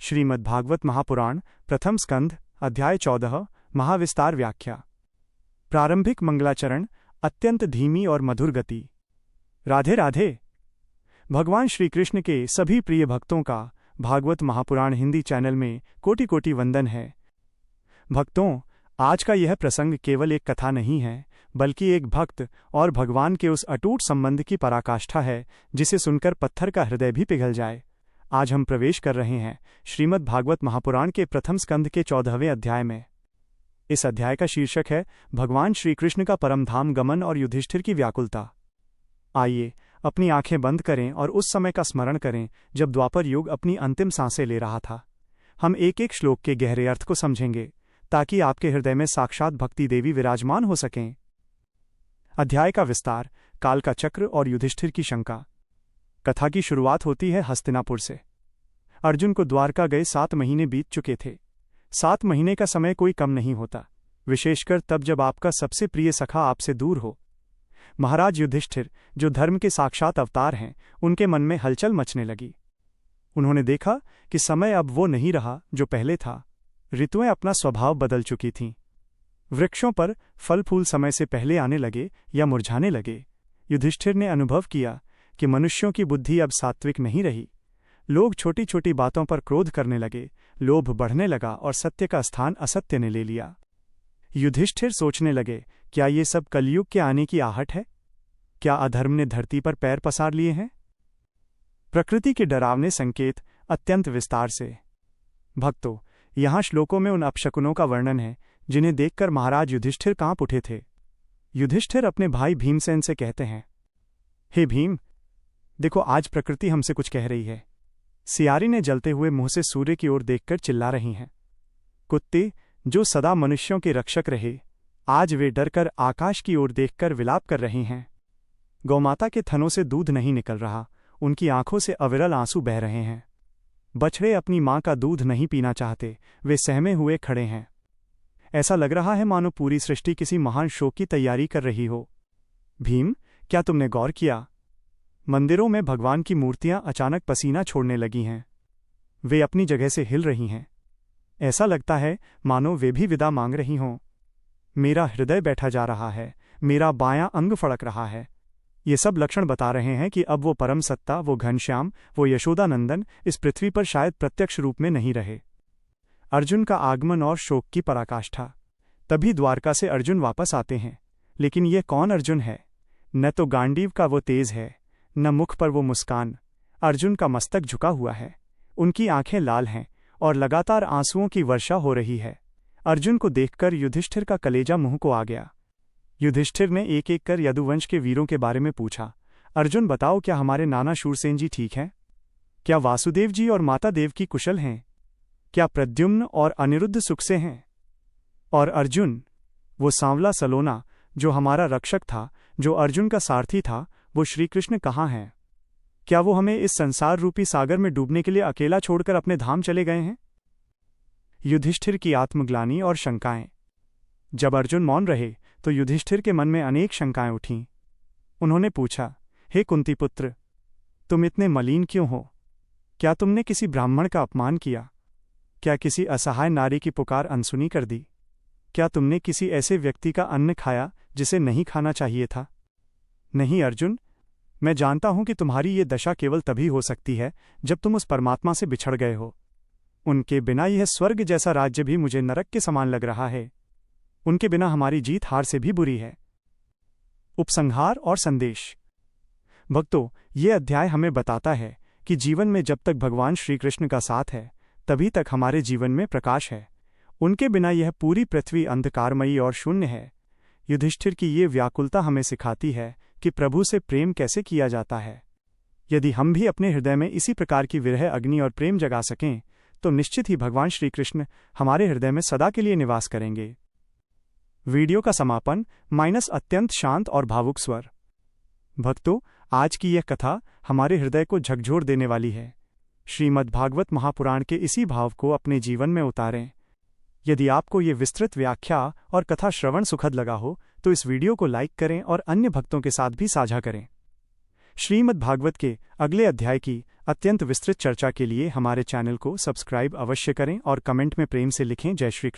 श्रीमद्भागवत महापुराण प्रथम स्कंध अध्याय 14 महाविस्तार व्याख्या। प्रारंभिक मंगलाचरण अत्यंत धीमी और मधुर गति। राधे राधे। भगवान श्री कृष्ण के सभी प्रिय भक्तों का भागवत महापुराण हिंदी चैनल में कोटि कोटि वंदन है। भक्तों, आज का यह प्रसंग केवल एक कथा नहीं है, बल्कि एक भक्त और भगवान के उस अटूट संबंध की पराकाष्ठा है जिसे सुनकर पत्थर का हृदय भी पिघल जाए। आज हम प्रवेश कर रहे हैं श्रीमद् भागवत महापुराण के प्रथम स्कंध के 14वें अध्याय में। इस अध्याय का शीर्षक है भगवान श्री कृष्ण का परमधाम गमन और युधिष्ठिर की व्याकुलता। आइए अपनी आंखें बंद करें और उस समय का स्मरण करें जब द्वापर युग अपनी अंतिम सांसें ले रहा था। हम एक एक श्लोक के गहरे अर्थ को समझेंगे ताकि आपके हृदय में साक्षात भक्ति देवी विराजमान हो सकें। अध्याय का विस्तार, काल का चक्र और युधिष्ठिर की शंका। कथा की शुरुआत होती है हस्तिनापुर से। अर्जुन को द्वारका गए 7 महीने बीत चुके थे। 7 महीने का समय कोई कम नहीं होता, विशेषकर तब जब आपका सबसे प्रिय सखा आपसे दूर हो। महाराज युधिष्ठिर, जो धर्म के साक्षात अवतार हैं, उनके मन में हलचल मचने लगी। उन्होंने देखा कि समय अब वो नहीं रहा जो पहले था। ऋतुएं अपना स्वभाव बदल चुकी थीं। वृक्षों पर फल फूल समय से पहले आने लगे या मुरझाने लगे। युधिष्ठिर ने अनुभव किया कि मनुष्यों की बुद्धि अब सात्विक नहीं रही। लोग छोटी छोटी बातों पर क्रोध करने लगे, लोभ बढ़ने लगा और सत्य का स्थान असत्य ने ले लिया। युधिष्ठिर सोचने लगे, क्या ये सब कलयुग के आने की आहट है? क्या अधर्म ने धरती पर पैर पसार लिए हैं? प्रकृति के डरावने संकेत अत्यंत विस्तार से। भक्तों, यहाँ श्लोकों में उन अपशकुनों का वर्णन है जिन्हें देखकर महाराज युधिष्ठिर कांप उठे थे। युधिष्ठिर अपने भाई भीमसेन से कहते हैं, हे भीम, देखो आज प्रकृति हमसे कुछ कह रही है। सियारी ने जलते हुए मुंह से सूर्य की ओर देखकर चिल्ला रही हैं। कुत्ते, जो सदा मनुष्यों के रक्षक रहे, आज वे डरकर आकाश की ओर देखकर विलाप कर रही हैं। गौमाता के थनों से दूध नहीं निकल रहा, उनकी आंखों से अविरल आंसू बह रहे हैं। बछड़े अपनी मां का दूध नहीं पीना चाहते, वे सहमे हुए खड़े हैं। ऐसा लग रहा है मानो पूरी सृष्टि किसी महान शोक की तैयारी कर रही हो। भीम, क्या तुमने गौर किया? मंदिरों में भगवान की मूर्तियां अचानक पसीना छोड़ने लगी हैं। वे अपनी जगह से हिल रही हैं। ऐसा लगता है मानो वे भी विदा मांग रही हों। मेरा हृदय बैठा जा रहा है, मेरा बायां अंग फड़क रहा है। ये सब लक्षण बता रहे हैं कि अब वो परम सत्ता, वो घनश्याम, वो यशोदानंदन इस पृथ्वी पर शायद प्रत्यक्ष रूप में नहीं रहे। अर्जुन का आगमन और शोक की पराकाष्ठा। तभी द्वारका से अर्जुन वापस आते हैं। लेकिन ये कौन अर्जुन है? न तो गांडीव का वो तेज है, न मुख पर वो मुस्कान। अर्जुन का मस्तक झुका हुआ है, उनकी आंखें लाल हैं और लगातार आंसुओं की वर्षा हो रही है। अर्जुन को देखकर युधिष्ठिर का कलेजा मुंह को आ गया। युधिष्ठिर ने एक एक कर यदुवंश के वीरों के बारे में पूछा। अर्जुन, बताओ, क्या हमारे नाना शूरसेन जी ठीक हैं? क्या वासुदेव जी और माता देव की कुशल हैं? क्या प्रद्युम्न और अनिरुद्ध सुख से हैं? और अर्जुन, वो सांवला सलोना जो हमारा रक्षक था, जो अर्जुन का सारथी था, वो श्रीकृष्ण कहाँ हैं? क्या वो हमें इस संसार रूपी सागर में डूबने के लिए अकेला छोड़कर अपने धाम चले गए हैं? युधिष्ठिर की आत्मग्लानि और शंकाएं। जब अर्जुन मौन रहे तो युधिष्ठिर के मन में अनेक शंकाएं उठीं। उन्होंने पूछा, हे कुंती पुत्र, तुम इतने मलिन क्यों हो? क्या तुमने किसी ब्राह्मण का अपमान किया? क्या किसी असहाय नारी की पुकार अनसुनी कर दी? क्या तुमने किसी ऐसे व्यक्ति का अन्न खाया जिसे नहीं खाना चाहिए था? नहीं अर्जुन, मैं जानता हूं कि तुम्हारी ये दशा केवल तभी हो सकती है जब तुम उस परमात्मा से बिछड़ गए हो। उनके बिना यह स्वर्ग जैसा राज्य भी मुझे नरक के समान लग रहा है। उनके बिना हमारी जीत हार से भी बुरी है। उपसंहार और संदेश। भक्तों, ये अध्याय हमें बताता है कि जीवन में जब तक भगवान श्रीकृष्ण का साथ है, तभी तक हमारे जीवन में प्रकाश है। उनके बिना यह पूरी पृथ्वी अंधकारमयी और शून्य है। युधिष्ठिर की ये व्याकुलता हमें सिखाती है कि प्रभु से प्रेम कैसे किया जाता है। यदि हम भी अपने हृदय में इसी प्रकार की विरह अग्नि और प्रेम जगा सकें, तो निश्चित ही भगवान श्री कृष्ण हमारे हृदय में सदा के लिए निवास करेंगे। वीडियो का समापन अत्यंत शांत और भावुक स्वर। भक्तों, आज की यह कथा हमारे हृदय को झकझोर देने वाली है। श्रीमद्भागवत महापुराण के इसी भाव को अपने जीवन में उतारें। यदि आपको ये विस्तृत व्याख्या और कथा श्रवण सुखद लगा हो तो इस वीडियो को लाइक करें और अन्य भक्तों के साथ भी साझा करें। श्रीमद् भागवत के अगले अध्याय की अत्यंत विस्तृत चर्चा के लिए हमारे चैनल को सब्सक्राइब अवश्य करें और कमेंट में प्रेम से लिखें। जय श्री कृष्ण।